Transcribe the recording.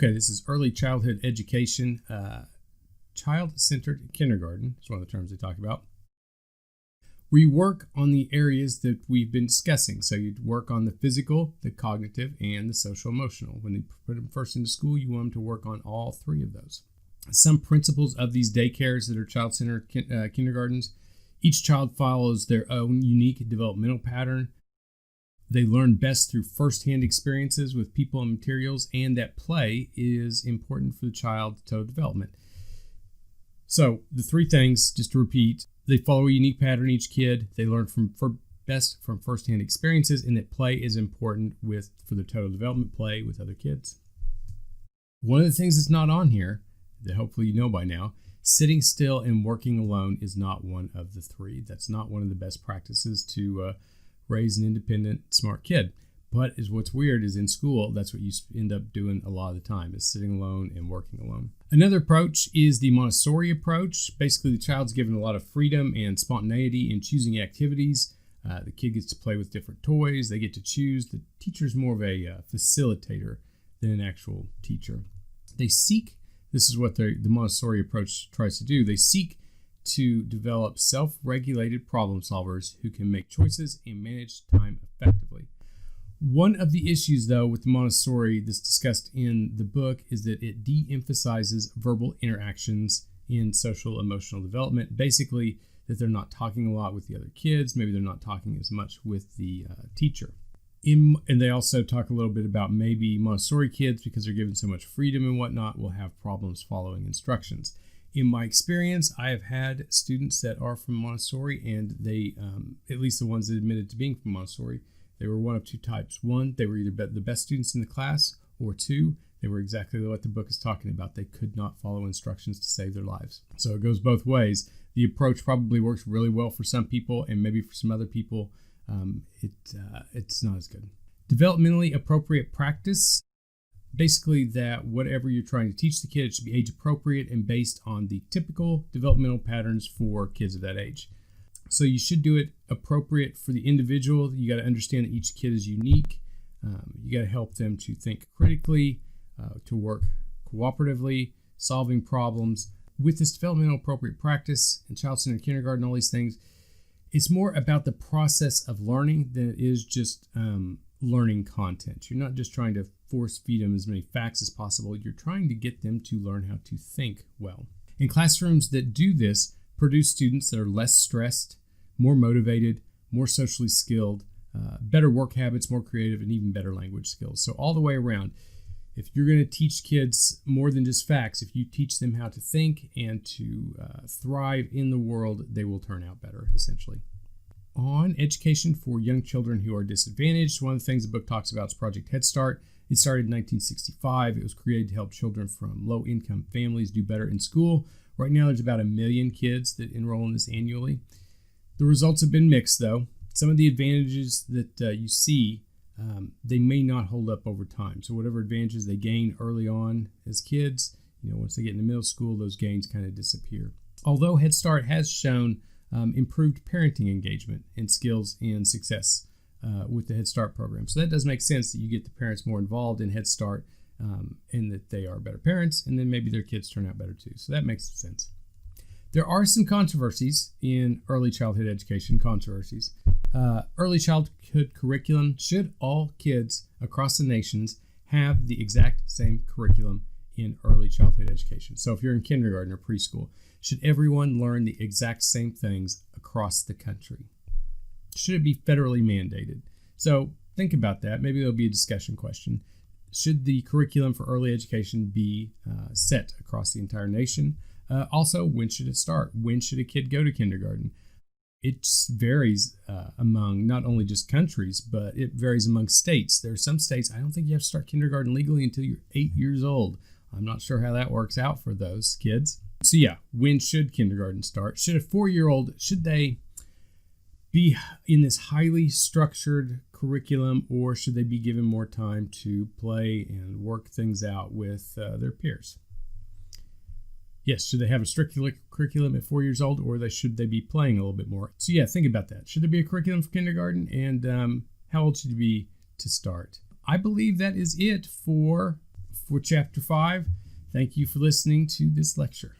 Okay, this is early childhood education. Child-centered kindergarten is one of the terms they talk about. We work on the areas that we've been discussing. So you'd work on the physical, the cognitive, and the social emotional. When they put them first into school, you want them to work on all three of those. Some principles of these daycares that are child-centered kindergartens. Each child follows their own unique developmental pattern. They learn best through firsthand experiences with people and materials, and that play is important for the child's total development. So the three things, just to repeat, they follow a unique pattern, each kid. They learn best from firsthand experiences, and that play is important for their total development, play with other kids. One of the things that's not on here, that hopefully you know by now, sitting still and working alone is not one of the three. That's not one of the best practices to raise an independent, smart kid. But what's weird is in school, that's what you end up doing a lot of the time, is sitting alone and working alone. Another approach is the Montessori approach. Basically, the child's given a lot of freedom and spontaneity in choosing activities. The kid gets to play with different toys. They get to choose. The teacher's more of a facilitator than an actual teacher. This is what the Montessori approach tries to do. They seek to develop self-regulated problem solvers who can make choices and manage time effectively. One of the issues, though, with the Montessori that's discussed in the book is that it de-emphasizes verbal interactions in social emotional development. Basically, that they're not talking a lot with the other kids. Maybe they're not talking as much with the teacher. And they also talk a little bit about maybe Montessori kids, because they're given so much freedom and whatnot, will have problems following instructions. In my experience, I have had students that are from Montessori, and they, at least the ones that admitted to being from Montessori, they were one of two types. One, they were either the best students in the class, or two, they were exactly what the book is talking about. They could not follow instructions to save their lives. So it goes both ways. The approach probably works really well for some people, and maybe for some other people, it's not as good. Developmentally appropriate practice. Basically that whatever you're trying to teach the kid, it should be age appropriate and based on the typical developmental patterns for kids of that age. So you should do it appropriate for the individual. You got to understand that each kid is unique. You got to help them to think critically, to work cooperatively, solving problems. With this developmental appropriate practice and child-centered kindergarten, all these things, it's more about the process of learning than it is just learning content. You're not just trying to force feed them as many facts as possible. You're trying to get them to learn how to think well. And classrooms that do this produce students that are less stressed, more motivated, more socially skilled, better work habits, more creative, and even better language skills. So all the way around, if you're going to teach kids more than just facts, if you teach them how to think and to thrive in the world, they will turn out better, essentially. On education for young children who are disadvantaged, one of the things the book talks about is Project Head Start. It started in 1965. It was created to help children from low-income families do better in school. Right now, there's about 1 million kids that enroll in this annually. The results have been mixed, though. Some of the advantages that you see, they may not hold up over time. So whatever advantages they gain early on as kids, once they get into middle school, those gains kind of disappear. Although Head Start has shown improved parenting engagement and skills and success with the Head Start program. So that does make sense that you get the parents more involved in Head Start and that they are better parents, and then maybe their kids turn out better too. So that makes sense. There are some controversies in early childhood education, early childhood curriculum. Should all kids across the nations have the exact same curriculum in early childhood education? So if you're in kindergarten or preschool, should everyone learn the exact same things across the country? Should it be federally mandated? So think about that. Maybe there'll be a discussion question. Should the curriculum for early education be set across the entire nation? Also, when should it start? When should a kid go to kindergarten? It varies among not only just countries, but it varies among states. There are some states, I don't think you have to start kindergarten legally until you're 8 years old. I'm not sure how that works out for those kids. So yeah, when should kindergarten start? Should a 4-year-old, should they be in this highly structured curriculum, or should they be given more time to play and work things out with their peers? Yes, should they have a strict curriculum at 4 years old, or should they be playing a little bit more? So yeah, think about that. Should there be a curriculum for kindergarten, and how old should you be to start? I believe that is it for for Chapter 5. Thank you for listening to this lecture.